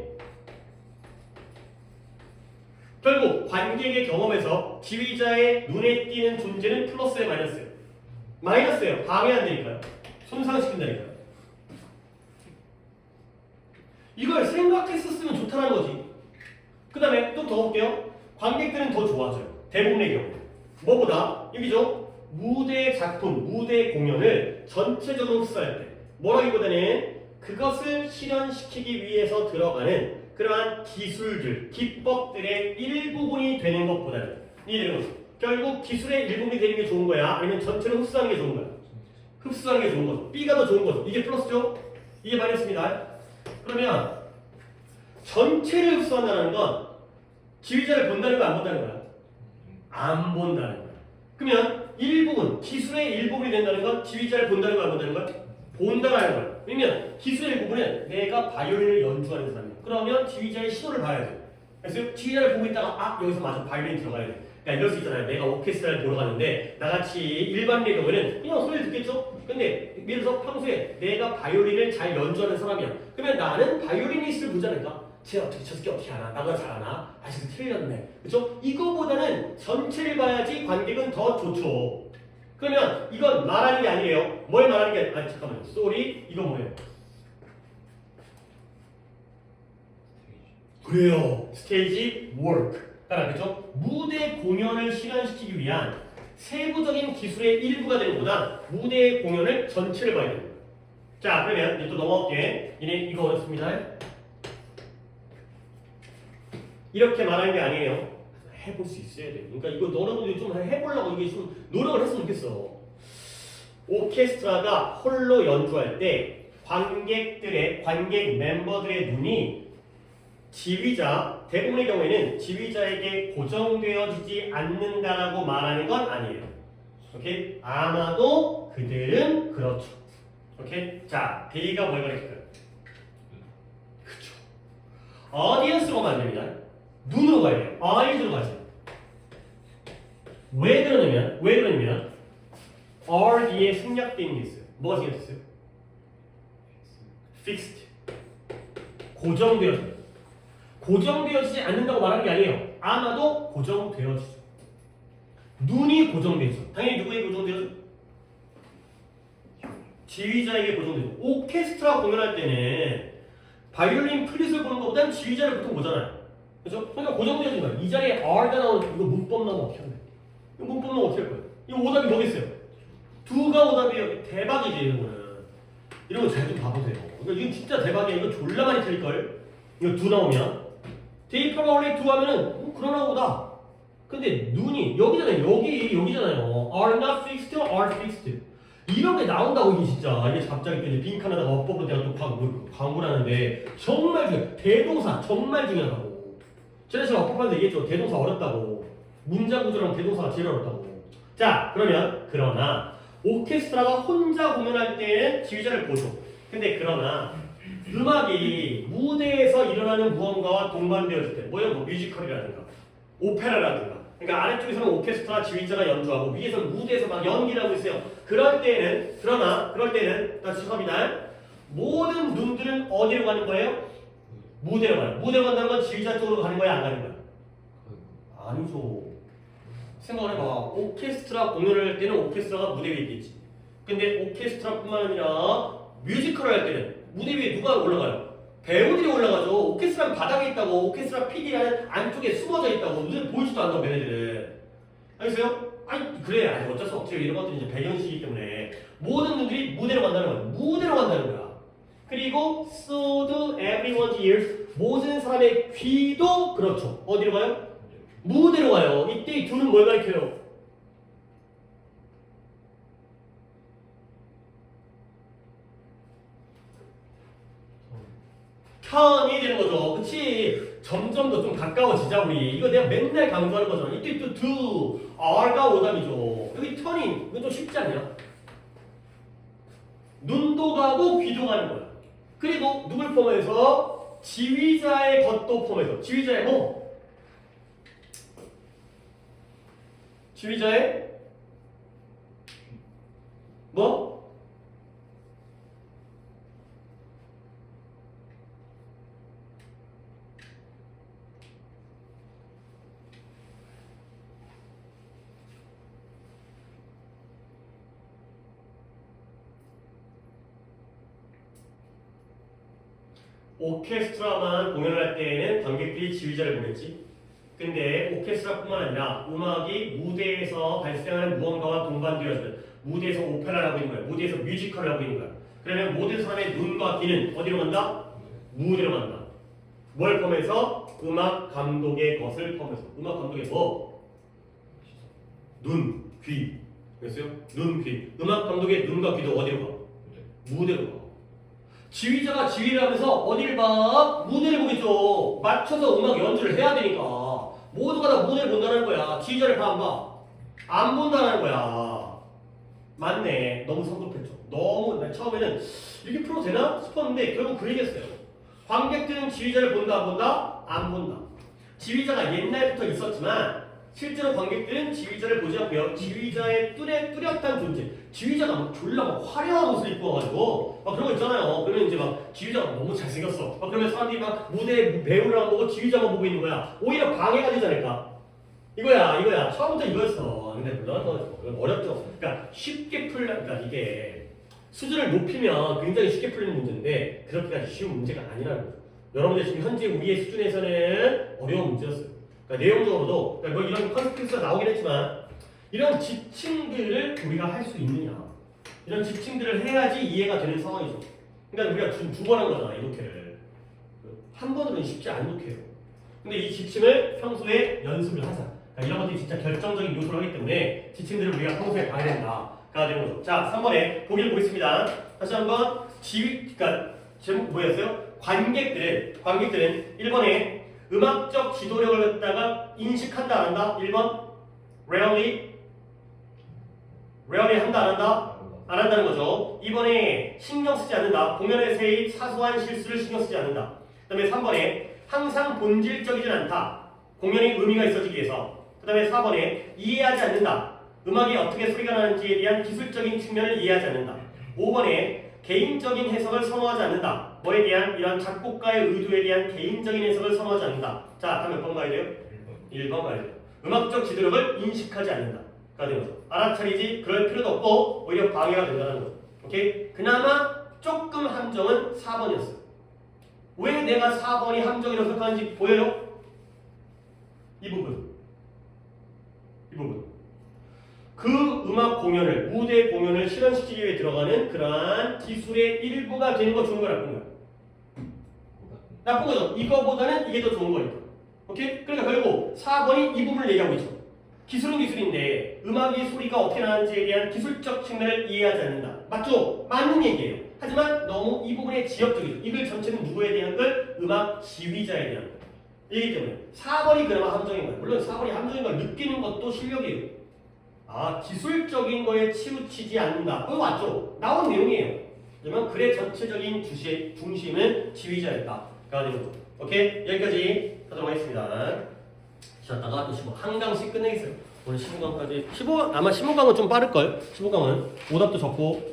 결국 관객의 경험에서 지휘자의 눈에 띄는 존재는 플러스에 마이너스예요. 마이너스예요. 방해한다니까요. 손상시킨다니까요. 이걸 생각했었으면 좋다는 거지. 그 다음에 또 더 볼게요. 관객들은 더 좋아져요. 대부분의 경우. 뭐보다? 여기죠. 무대 작품, 무대 공연을 전체적으로 흡수할 때 뭐라기보다는 그것을 실현시키기 위해서 들어가는 그러한 기술들, 기법들의 일부분이 되는 것보다는 이해되는 거죠. 결국 기술의 일부분이 되는 게 좋은 거야? 아니면 전체를 흡수하는 게 좋은 거야? 흡수하는 게 좋은 거죠. B가 더 좋은 거죠. 이게 플러스죠? 이게 마이너스입니다. 그러면 전체를 흡수한다는 건 지휘자를 본다는 거야, 안 본다는 거야? 안 본다는 거야. 그러면 일부분, 기술의 일부분이 된다는 건 지휘자를 본다는 거야, 안 본다는 거야? 본다라는 거야. 왜냐면 기술의 일부분은 내가 바이올린을 연주하는 사람이야. 그러면 지휘자의 시도를 봐야 돼. 그래서 지휘자를 보고 있다가 여기서 맞아 바이올린이 들어가야 돼. 그러니까 이럴 수 있잖아요. 내가 오케스트라를 보러 가는데 나같이 일반인의 경우에는 그냥 소리를 듣겠죠? 근데 예를 들어서 평소에 내가 바이올린을 잘 연주하는 사람이야. 그러면 나는 바이올리니스트를 보지 않을까? 쟤 어떻게 저 새끼 어떻게 하나? 나보다 잘하나? 지금 틀렸네. 그렇죠? 이거보다는 전체를 봐야지 관객은 더 좋죠. 그러면 이건 말하는 게 아니에요. 뭘 말하는 게 아니 잠깐만요. 쏘리 이건 뭐예요? 그래요. 스테이지 워크. 그렇죠? 무대 공연을 실현시키기 위한 세부적인 기술의 일부가 되는 것보다 무대 공연을 전체를 봐야 됩니다. 자, 그러면 이제 또 넘어갈게. 이거 어렵습니다. 이렇게 말하는 게 아니에요. 해볼 수 있어야 돼. 그러니까 이거 여러분들이 좀 해보려고 이게 좀 노력을 했으면 좋겠어. 오케스트라가 홀로 연주할 때 관객 멤버들의 눈이 지휘자, 대부분의 경우에는 지휘자에게 고정되어지지 않는다라고 말하는 건 아니에요. 오케이? 아마도 그들은 그렇죠. 오케이? 자, B가 뭘 가르칠까요? 그쵸. 어디언스로 가면 안 됩니다. 눈으로 가야 돼요. eyes로 가세요. 왜 그러냐면 R 뒤에 생략되어 있는 게 있어요. 뭐가 생략됐어요? fixed. 고정되어지지 않는다고 말하는 게 아니에요. 아마도 고정되어지죠. 눈이 고정되죠. 당연히 누구에게 고정되죠? 지휘자에게 고정되죠. 오케스트라 공연할 때는 바이올린 플릿을 보는 것보다는 지휘자를 보통 보잖아요. 그렇죠? 그러니까 고정되어진 거예요. 이 자리에 R가 나오는 이거 문법 나오면 어떻게 하면 돼? 이거 문법 나오면 어떻게 할 거예요? 이거 오답이 뭐겠어요? 두가 오답이에요. 대박이지 이런 거는. 이런 거 잘 좀 봐보세요. 그러니까 이건 진짜 대박이야. 이거 졸라 많이 틀릴걸? 이거 두 나오면 They probably do 하면은 그러나 보다. 근데 눈이 여기잖아요. 여기잖아요. Are not fixed, are fixed. 이런 게 나온다고 이게 진짜 이게 갑자기 또 이제 빈칸에다가 어법으로 내가 또 광고를 하는데 정말 중요해. 대동사 정말 중요하다고. 제가 어법하는데 얘기했죠. 대동사 어렵다고. 문장 구조랑 대동사가 제일 어렵다고. 자 그러면 그러나 오케스트라가 혼자 공연할 때는 지휘자를 보죠. 근데 그러나 음악이 무대에서 일어나는 무언가와 동반되어질 때 뭐예요? 뭐 뮤지컬이라든가 오페라라든가 그러니까 아래쪽에서는 오케스트라 지휘자가 연주하고 위에서는 무대에서 막 연기를 하고 있어요. 그럴 때는 다시 수업이다. 모든 눈들은 어디로 가는 거예요? 무대로 가요. 무대로 간다는 건 지휘자 쪽으로 가는 거야 안 가는 거야? 아니죠. 생각을 해봐. 오케스트라 공연을 할 때는 오케스트라가 무대 위에 있겠지. 근데 오케스트라뿐만 아니라 뮤지컬을 할 때는 무대 위에 누가 올라가요? 배우들이 올라가죠. 오케스트라는 바닥에 있다고. 오케스트라 PD라는 안쪽에 숨어져 있다고. 눈에 보이지도 않다고 얘네들은. 알겠어요? 아니 그래. 아니 어쩔 수 없지. 이런 것들이 이제 배경식이기 때문에 모든 분들이 무대로 간다는 거야. 무대로 간다는 거야. 그리고 so do everyone's ears. 모든 사람의 귀도 그렇죠. 어디로 가요? 무대로 가요. 이때 이 두는 뭘 가리켜요? 편이 되는 거죠. 그치? 점점 더 좀 가까워지자 우리. 이거 내가 맨날 강조하는 거잖아. 이때 또 do, are가 오답이죠. 여기 turning, 이거 좀 쉽지 않냐? 눈도 가고 귀도 가는 거야. 그리고 누굴 포함해서 지휘자의 것도 포함해서 지휘자의 뭐? 지휘자의 뭐? 오케스트라만 공연을 할 때에는 관객들이 지휘자를 보냈지. 근데 오케스트라뿐만 아니라 음악이 무대에서 발생하는 무언가와 동반되어서 무대에서 오페라를 하고 있는 거야. 무대에서 뮤지컬을 하고 있는 거야. 그러면 모든 사람의 눈과 귀는 어디로 간다? 무대로 간다. 뭘 포함해서? 음악 감독의 것을 포함해서. 음악 감독의 뭐? 눈, 귀. 됐어요? 눈, 귀. 음악 감독의 눈과 귀도 어디로 가? 무대로 가. 지휘자가 지휘를 하면서 어디를 봐? 무대를 보겠죠. 맞춰서 음악 연주를 해야 되니까. 모두가 다 무대를 본다는 거야. 지휘자를 봐, 안 봐? 안 본다는 거야. 맞네. 너무 성급했죠. 너무, 나 처음에는 이렇게 풀어도 되나 싶었는데 결국 그 얘기했어요. 관객들은 지휘자를 본다, 안 본다? 안 본다. 지휘자가 옛날부터 있었지만 실제로 관객들은 지휘자를 보지 않고요. 지휘자의 뚜렷한 존재. 지휘자가 막 졸라 막 화려한 옷을 입고 와가지고 막 그런 거 있잖아요. 그러면 이제 막 지휘자가 너무 잘생겼어. 막 그러면 사람들이 막 무대 배우를 안 보고 지휘자만 보고 있는 거야. 오히려 방해가 되지 않을까? 이거야. 처음부터 이거였어. 근데 물론 어렵죠. 그러니까 쉽게 그러니까 이게 수준을 높이면 굉장히 쉽게 풀리는 문제인데 그렇게까지 쉬운 문제가 아니라는 거죠. 여러분들 지금 현재 우리의 수준에서는 어려운 문제였어요. 그러니까 내용적으로도 그러니까 뭐 이런 컨스피스가 나오긴 했지만 이런 지침들을 우리가 할 수 있느냐 이런 지침들을 해야지 이해가 되는 상황이죠. 그러니까 우리가 두 번 한 거잖아 이 독해를. 한 번으로는 쉽지 않은 독해예요. 근데 이 지침을 평소에 연습을 하자. 그러니까 이런 것들이 진짜 결정적인 요소를 하기 때문에 지침들을 우리가 평소에 봐야 된다가 되는 거죠. 자 3번에 보기를 보겠습니다. 다시 한번 그러니까 제목 뭐였어요? 관객들은 1번에 음악적 지도력을 갖다가 인식한다 안 한다? 1번 rarely 한다 안 한다? 안 한다는 거죠. 2번에 신경 쓰지 않는다. 공연에서의 사소한 실수를 신경 쓰지 않는다. 그 다음에 3번에 항상 본질적이진 않다. 공연의 의미가 있어지기 위해서. 그 다음에 4번에 이해하지 않는다. 음악이 어떻게 소리가 나는지에 대한 기술적인 측면을 이해하지 않는다. 5번에 개인적인 해석을 선호하지 않는다. 뭐에 대한 이런 작곡가의 의도에 대한 개인적인 해석을 선호하지 않는다. 자, 다음 몇 번 가야 돼요? 1번 가야 돼요. 음악적 지도력을 인식하지 않는다. 가 되는 거죠. 알아차리지 그럴 필요도 없고 오히려 방해가 된다는 거죠. 오케이? 그나마 조금 함정은 4번이었어요. 왜 내가 4번이 함정이라고 생각하는지 보여요? 이 부분. 그 음악 공연을, 무대 공연을 실현시키기 위해 들어가는 그러한 기술의 일부가 되는 거 좋은 거 나쁜 거야? 나쁜 거죠. 이거보다는 이게 더 좋은 거니까. 오케이? 그러니까 결국 4번이 이 부분을 얘기하고 있죠. 기술은 기술인데 음악이 소리가 어떻게 나는지에 대한 기술적 측면을 이해하지 않는다. 맞죠? 맞는 얘기예요. 하지만 너무 이 부분에 지역적이죠. 이글 전체는 누구에 대한 걸? 음악 지휘자에 대한 걸. 이기 때문에 4번이 그나마 함정인 거예요. 물론 4번이 함정인 걸 느끼는 것도 실력이에요. 아, 기술적인 거에 치우치지 않는다. 그거 맞죠? 나온 내용이에요. 그러면 글의 전체적인 중심은 지휘자였다. 가 되는 거. 오케이? 여기까지 하도록 하겠습니다. 쉬었다가 또 15. 한 강씩 끝내겠어요. 오늘 15강까지. 아마 15강은 좀 빠를걸? 15강은 오답도 적고